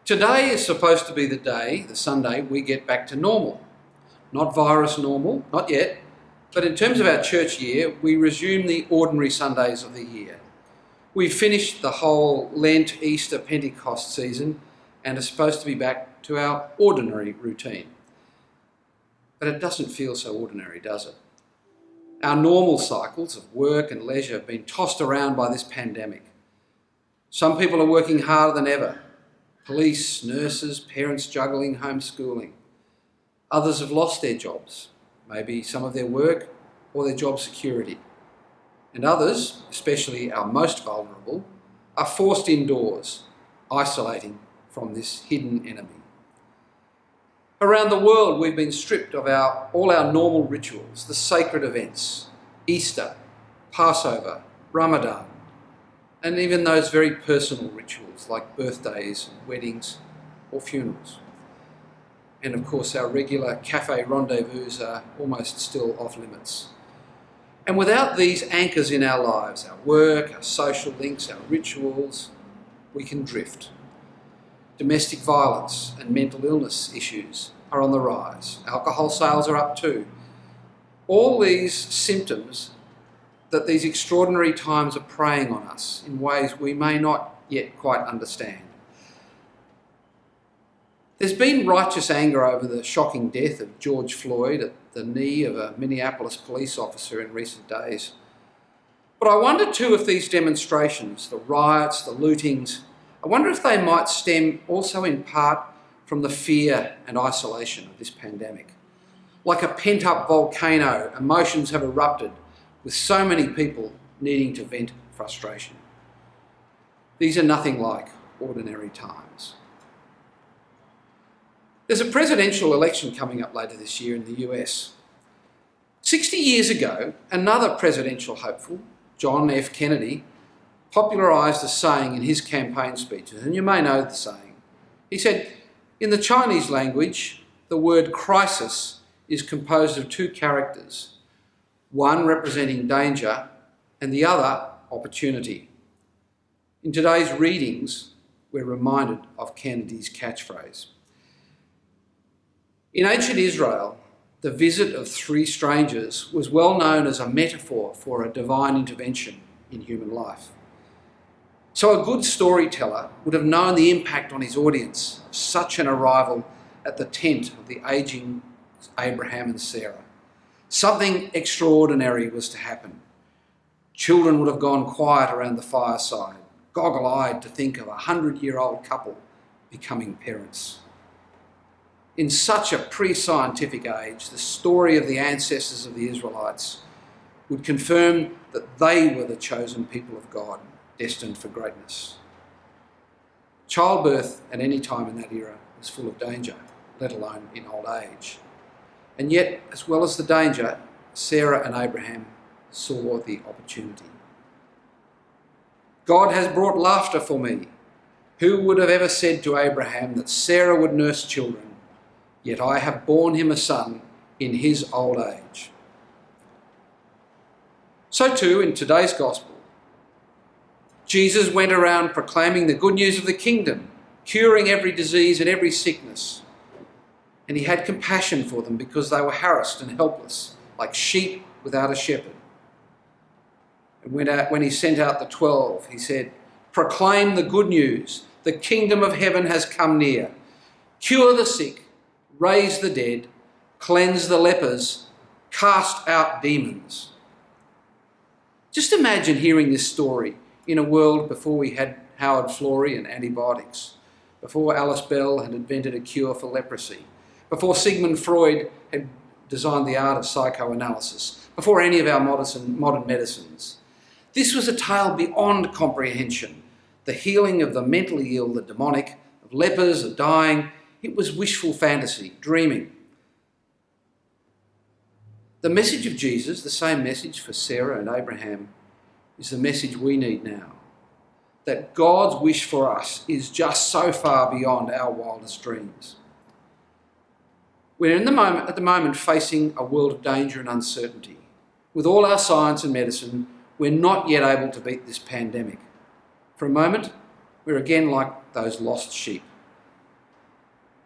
Today is supposed to be the day, the Sunday, we get back to normal. Not virus normal, not yet, but in terms of our church year, we resume the ordinary Sundays of the year. We've finished the whole Lent, Easter, Pentecost season and are supposed to be back to our ordinary routine. But it doesn't feel so ordinary, does it? Our normal cycles of work and leisure have been tossed around by this pandemic. Some people are working harder than ever. Police, nurses, parents juggling homeschooling. Others have lost their jobs, maybe some of their work or their job security. And others, especially our most vulnerable, are forced indoors, isolating from this hidden enemy. Around the world, we've been stripped of all our normal rituals, the sacred events, Easter, Passover, Ramadan, and even those very personal rituals like birthdays, weddings, or funerals. And of course, our regular cafe rendezvous are almost still off limits. And without these anchors in our lives, our work, our social links, our rituals, we can drift. Domestic violence and mental illness issues are on the rise. Alcohol sales are up too. All these symptoms that these extraordinary times are preying on us in ways we may not yet quite understand. There's been righteous anger over the shocking death of George Floyd at the knee of a Minneapolis police officer in recent days. But I wonder too if these demonstrations, the riots, the lootings, I wonder if they might stem also in part from the fear and isolation of this pandemic. Like a pent-up volcano, emotions have erupted with so many people needing to vent frustration. These are nothing like ordinary times. There's a presidential election coming up later this year in the US. 60 years ago, another presidential hopeful, John F. Kennedy, popularised a saying in his campaign speeches, and you may know the saying. He said, in the Chinese language, the word crisis is composed of two characters, one representing danger and the other opportunity. In today's readings, we're reminded of Kennedy's catchphrase. In ancient Israel, the visit of three strangers was well known as a metaphor for a divine intervention in human life. So a good storyteller would have known the impact on his audience of such an arrival at the tent of the ageing Abraham and Sarah. Something extraordinary was to happen. Children would have gone quiet around the fireside, goggle-eyed to think of a 100-year-old couple becoming parents. In such a pre-scientific age, the story of the ancestors of the Israelites would confirm that they were the chosen people of God, destined for greatness. Childbirth at any time in that era was full of danger, let alone in old age. And yet, as well as the danger, Sarah and Abraham saw the opportunity. God has brought laughter for me. Who would have ever said to Abraham that Sarah would nurse children? Yet I have borne him a son in his old age. So too, in today's gospel, Jesus went around proclaiming the good news of the kingdom, curing every disease and every sickness. And he had compassion for them because they were harassed and helpless, like sheep without a shepherd. And when he sent out the 12, he said, proclaim the good news. The kingdom of heaven has come near. Cure the sick, raise the dead, cleanse the lepers, cast out demons. Just imagine hearing this story in a world before we had Howard Florey and antibiotics, before Alice Bell had invented a cure for leprosy, before Sigmund Freud had designed the art of psychoanalysis, before any of our modern medicines. This was a tale beyond comprehension. The healing of the mentally ill, the demonic, of lepers, the dying. It was wishful fantasy, dreaming. The message of Jesus, the same message for Sarah and Abraham, is the message we need now. That God's wish for us is just so far beyond our wildest dreams. We're at the moment facing a world of danger and uncertainty. With all our science and medicine, we're not yet able to beat this pandemic. For a moment, we're again like those lost sheep,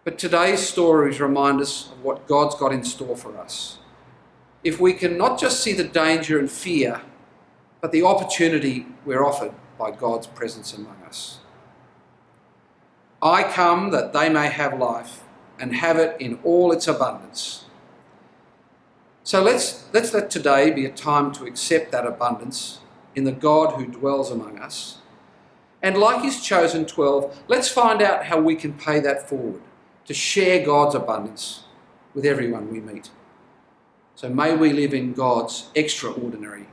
But today's stories remind us of what God's got in store for us. If we can not just see the danger and fear, but the opportunity we're offered by God's presence among us. I come that they may have life and have it in all its abundance. So let's let today be a time to accept that abundance in the God who dwells among us. And like his chosen 12, let's find out how we can pay that forward to share God's abundance with everyone we meet. So may we live in God's extraordinary